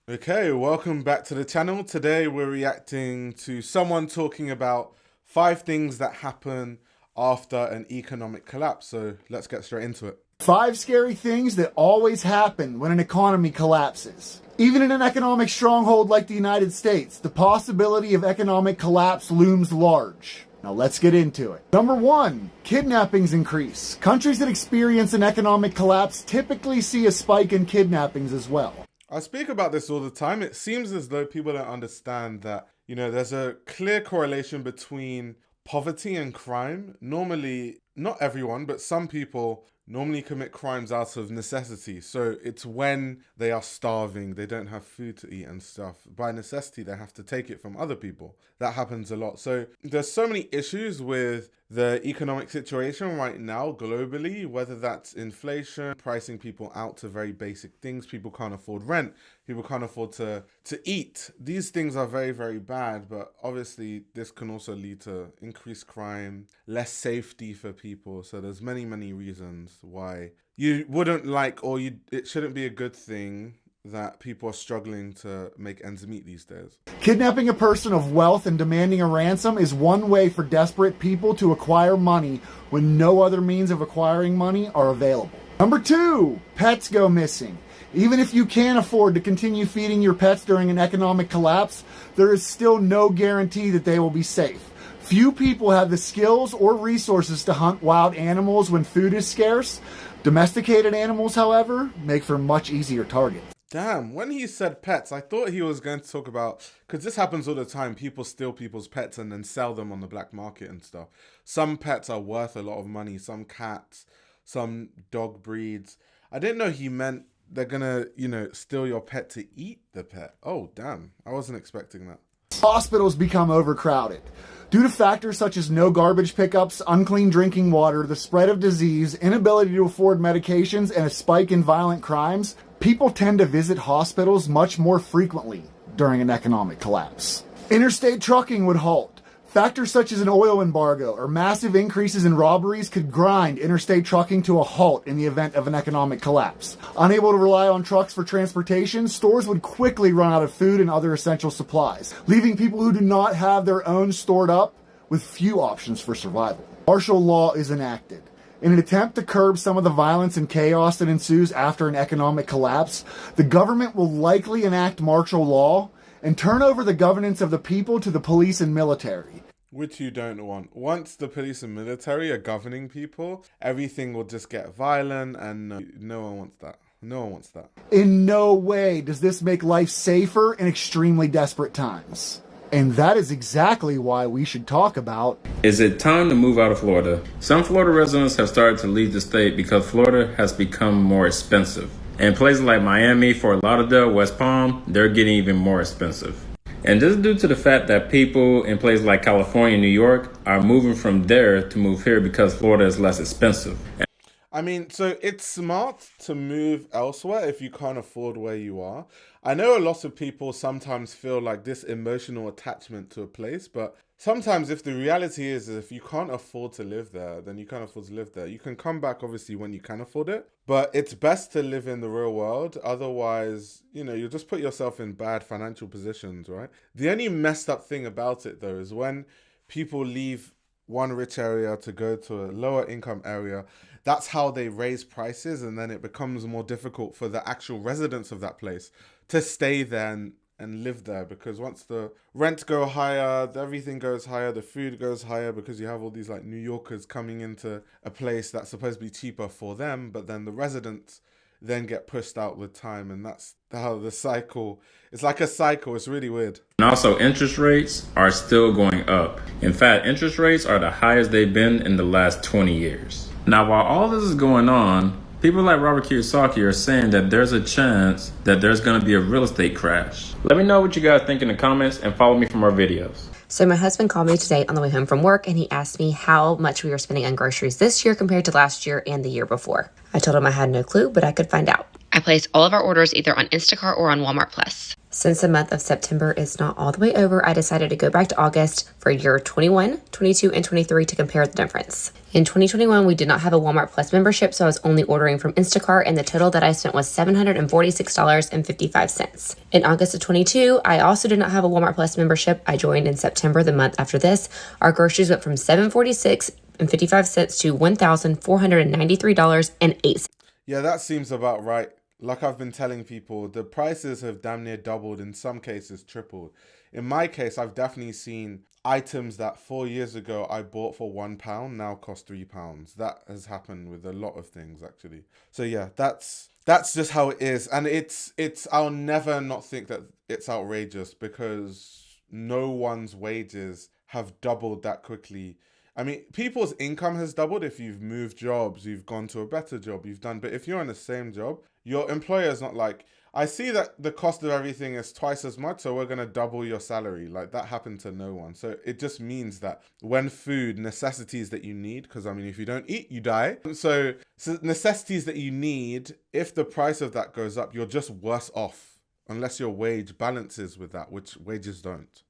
Okay, welcome back to the channel. Today we're reacting to someone talking about 5 things that happen after an economic collapse. So let's get straight into it. 5 scary things that always happen when an economy collapses. Even in an economic stronghold like the United States, the possibility of economic collapse looms large. Now let's get into it. Number 1, kidnappings increase. Countries that experience an economic collapse typically see a spike in kidnappings as well. I speak about this all the time. It seems as though people don't understand that, there's a clear correlation between poverty and crime. Normally, not everyone, but some people normally commit crimes out of necessity. So it's when they are starving, they don't have food to eat and stuff. By necessity, they have to take it from other people. That happens a lot. So there's so many issues with the economic situation right now globally, whether that's inflation, pricing people out to very basic things. People can't afford rent. People can't afford to eat. These things are very, very bad. But obviously, this can also lead to increased crime, less safety for people. So there's many, many reasons why you wouldn't like, or it shouldn't be a good thing that people are struggling to make ends meet these days. Kidnapping a person of wealth and demanding a ransom is one way for desperate people to acquire money when no other means of acquiring money are available. Number 2, pets go missing. Even if you can afford to continue feeding your pets during an economic collapse, there is still no guarantee that they will be safe. Few people have the skills or resources to hunt wild animals when food is scarce. Domesticated animals, however, make for much easier targets. Damn, when he said pets, I thought he was going to talk about, because this happens all the time, people steal people's pets and then sell them on the black market and stuff. Some pets are worth a lot of money, some cats, some dog breeds. I didn't know he meant they're gonna, steal your pet to eat the pet. Oh, damn, I wasn't expecting that. Hospitals become overcrowded. Due to factors such as no garbage pickups, unclean drinking water, the spread of disease, inability to afford medications, and a spike in violent crimes, people tend to visit hospitals much more frequently during an economic collapse. Interstate trucking would halt. Factors such as an oil embargo or massive increases in robberies could grind interstate trucking to a halt in the event of an economic collapse. Unable to rely on trucks for transportation, stores would quickly run out of food and other essential supplies, leaving people who do not have their own stored up with few options for survival. Martial law is enacted. In an attempt to curb some of the violence and chaos that ensues after an economic collapse, the government will likely enact martial law and turn over the governance of the people to the police and military. Which you don't want. Once the police and military are governing people, everything will just get violent, and no one wants that. No one wants that. In no way does this make life safer in extremely desperate times. And that is exactly why we should talk about... Is it time to move out of Florida? Some Florida residents have started to leave the state because Florida has become more expensive. And places like Miami, Fort Lauderdale, West Palm, they're getting even more expensive. And this is due to the fact that people in places like California and New York are moving from there to move here because Florida is less expensive. I mean, so it's smart to move elsewhere if you can't afford where you are. I know a lot of people sometimes feel like this emotional attachment to a place, but sometimes if the reality is if you can't afford to live there, then you can't afford to live there. You can come back obviously when you can afford it, but it's best to live in the real world. Otherwise, you'll just put yourself in bad financial positions, right? The only messed up thing about it though is when people leave one rich area to go to a lower income area, that's how they raise prices, and then it becomes more difficult for the actual residents of that place to stay there and live there, because once the rents go higher, everything goes higher, the food goes higher, because you have all these like New Yorkers coming into a place that's supposed to be cheaper for them, but then the residents then get pushed out with time, and that's how the cycle, it's like a cycle. It's really weird. And also interest rates are still going up. In fact, interest rates are the highest they've been in the last 20 years. Now, while all this is going on, people like Robert Kiyosaki are saying that there's a chance that there's going to be a real estate crash. Let me know what you guys think in the comments and follow me for more videos. So my husband called me today on the way home from work, and he asked me how much we were spending on groceries this year compared to last year and the year before. I told him I had no clue, but I could find out. I place all of our orders either on Instacart or on Walmart Plus. Since the month of September is not all the way over, I decided to go back to August for year 21, 22, and 23 to compare the difference. In 2021, we did not have a Walmart Plus membership, so I was only ordering from Instacart, and the total that I spent was $746.55. In August of 22, I also did not have a Walmart Plus membership. I joined in September, the month after this. Our groceries went from $746.55 to $1,493.08. Yeah, that seems about right. Like I've been telling people, the prices have damn near doubled, in some cases tripled. In my case, I've definitely seen items that 4 years ago I bought for £1 now cost £3. That has happened with a lot of things, actually. So yeah, that's just how it is. And it's I'll never not think that it's outrageous, because no one's wages have doubled that quickly. I mean, people's income has doubled if you've moved jobs, you've gone to a better job, you've done. But if you're in the same job, your employer is not like, I see that the cost of everything is twice as much, so we're going to double your salary. Like, that happened to no one. So it just means that when food, necessities that you need, because I mean, if you don't eat, you die. So necessities that you need, if the price of that goes up, you're just worse off. Unless your wage balances with that, which wages don't.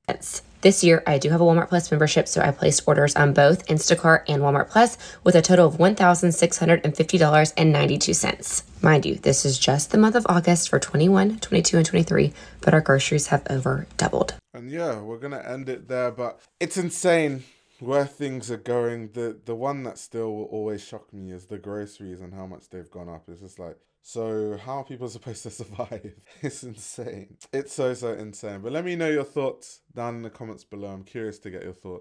This year, I do have a Walmart Plus membership, so I placed orders on both Instacart and Walmart Plus with a total of $1,650.92. Mind you, this is just the month of August for 21, 22, and 23, but our groceries have over doubled. And yeah, we're going to end it there, but it's insane where things are going. The one that still will always shock me is the groceries and how much they've gone up. It's just like, so how are people supposed to survive? It's insane. It's so insane. But let me know your thoughts down in the comments below. I'm curious to get your thoughts.